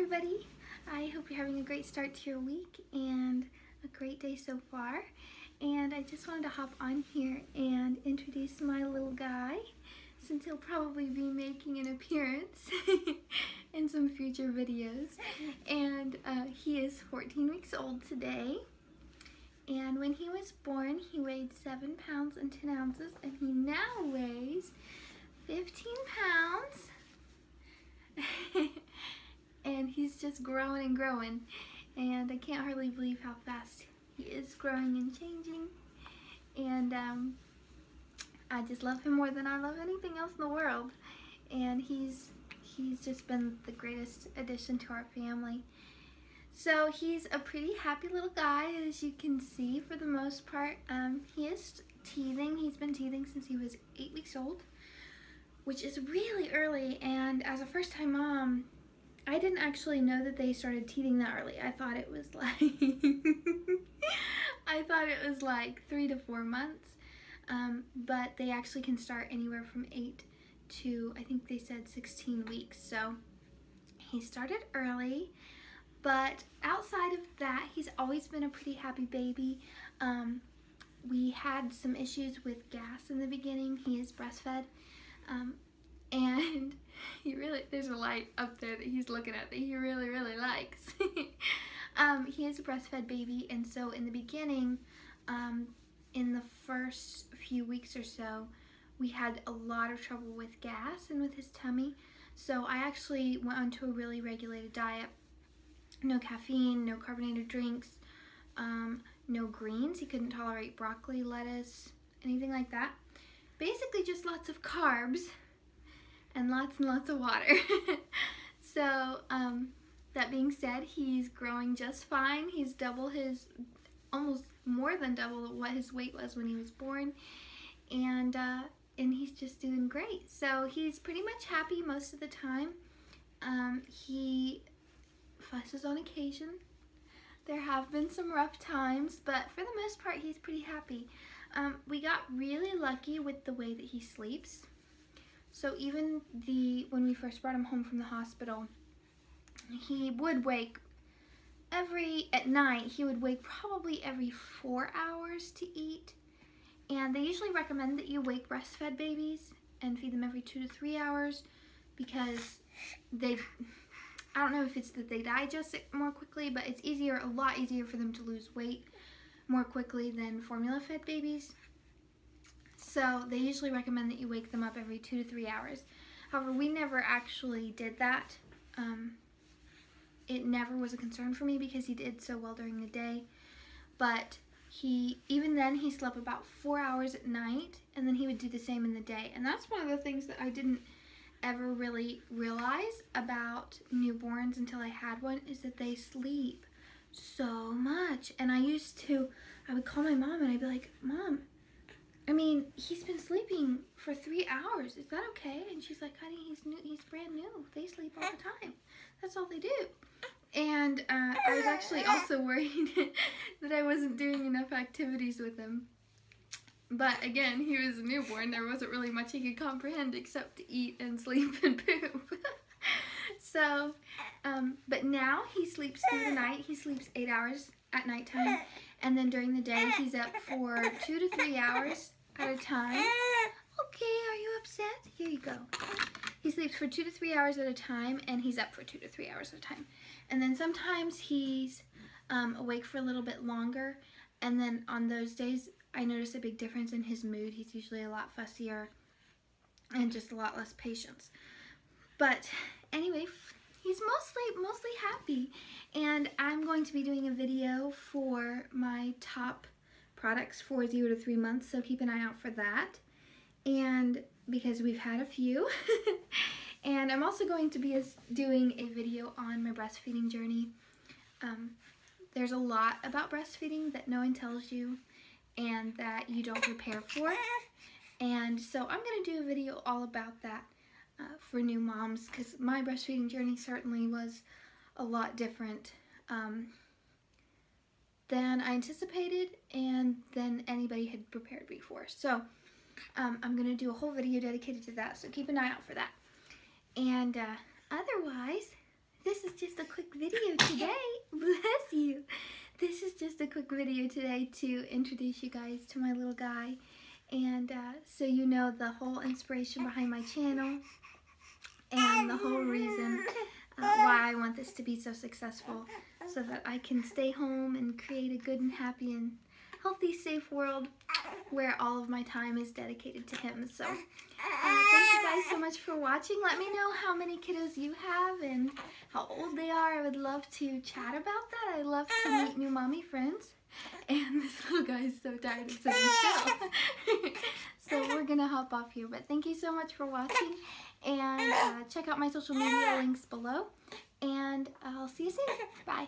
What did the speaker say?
everybody. I hope you're having a great start to your week and a great day so far. And I just wanted to hop on here and introduce my little guy, since he'll probably be making an appearance in some future videos. And he is 14 weeks old today. And when he was born, he weighed 7 pounds and 10 ounces, and he now weighs 15 pounds. And he's just growing and growing, and I can't hardly believe how fast he is growing and changing. And I just love him more than I love anything else in the world. And he's just been the greatest addition to our family. So he's a pretty happy little guy, as you can see, for the most part. He is teething. He's been teething since he was 8 weeks old, which is really early. And as a first-time mom, I didn't actually know that they started teething that early. I thought it was like 3 to 4 months, but they actually can start anywhere from 8 to, I think they said 16 weeks. So he started early, but outside of that, he's always been a pretty happy baby. We had some issues with gas in the beginning. He is breastfed. And there's a light up there that he's looking at that he really likes. He is a breastfed baby, and so in the beginning, in the first few weeks or so, we had a lot of trouble with gas and with his tummy. So I actually went onto a really regulated diet. No caffeine, no carbonated drinks, no greens. He couldn't tolerate broccoli, lettuce, anything like that. Basically just lots of carbs and lots of water. So that being said, he's growing just fine. He's almost more than double what his weight was when he was born, and he's just doing great. So he's pretty much happy most of the time. He fusses on occasion. There have been some rough times, but for the most part, he's pretty happy. We got really lucky with the way that he sleeps. So even when we first brought him home from the hospital, he would wake at night, he would wake probably every 4 hours to eat. And they usually recommend that you wake breastfed babies and feed them every 2 to 3 hours, because I don't know if it's that they digest it more quickly, but it's a lot easier for them to lose weight more quickly than formula-fed babies. So they usually recommend that you wake them up every 2 to 3 hours. However, we never actually did that. It never was a concern for me because he did so well during the day. But even then, he slept about 4 hours at night, and then he would do the same in the day. And that's one of the things that I didn't ever really realize about newborns until I had one, is that they sleep so much. And I would call my mom and I'd be like, "Mom, I mean, he's been sleeping for 3 hours. Is that okay?" And she's like, "Honey, he's brand new. They sleep all the time. That's all they do." And I was actually also worried that I wasn't doing enough activities with him. But again, he was a newborn. There wasn't really much he could comprehend except to eat and sleep and poop. So, but now he sleeps through the night. He sleeps 8 hours at nighttime. And then during the day, he's up for 2 to 3 hours at a time. Okay, are you upset? Here you go. He sleeps for 2 to 3 hours at a time, and he's up for 2 to 3 hours at a time. And then sometimes he's awake for a little bit longer. And then on those days, I notice a big difference in his mood. He's usually a lot fussier and just a lot less patience. But anyway, he's mostly happy. And I'm going to be doing a video for my top products for 0 to 3 months, so keep an eye out for that. And because we've had a few. And I'm also going to be doing a video on my breastfeeding journey. There's a lot about breastfeeding that no one tells you and that you don't prepare for. And so I'm going to do a video all about that for new moms, because my breastfeeding journey certainly was a lot different than I anticipated and than anybody had prepared before. So I'm going to do a whole video dedicated to that, so keep an eye out for that. And otherwise, this is just a quick video today. Bless you. This is just a quick video today to introduce you guys to my little guy. And so you know the whole inspiration behind my channel and the whole reason why I want this to be so successful, so that I can stay home and create a good and happy and healthy, safe world where all of my time is dedicated to him. So thank you guys so much for watching. Let me know how many kiddos you have and how old they are. I would love to chat about that. I love to meet new mommy friends. And this little guy is so tired of sitting still. So we're gonna hop off here, but thank you so much for watching, and check out my social media links below, and I'll see you soon. Bye.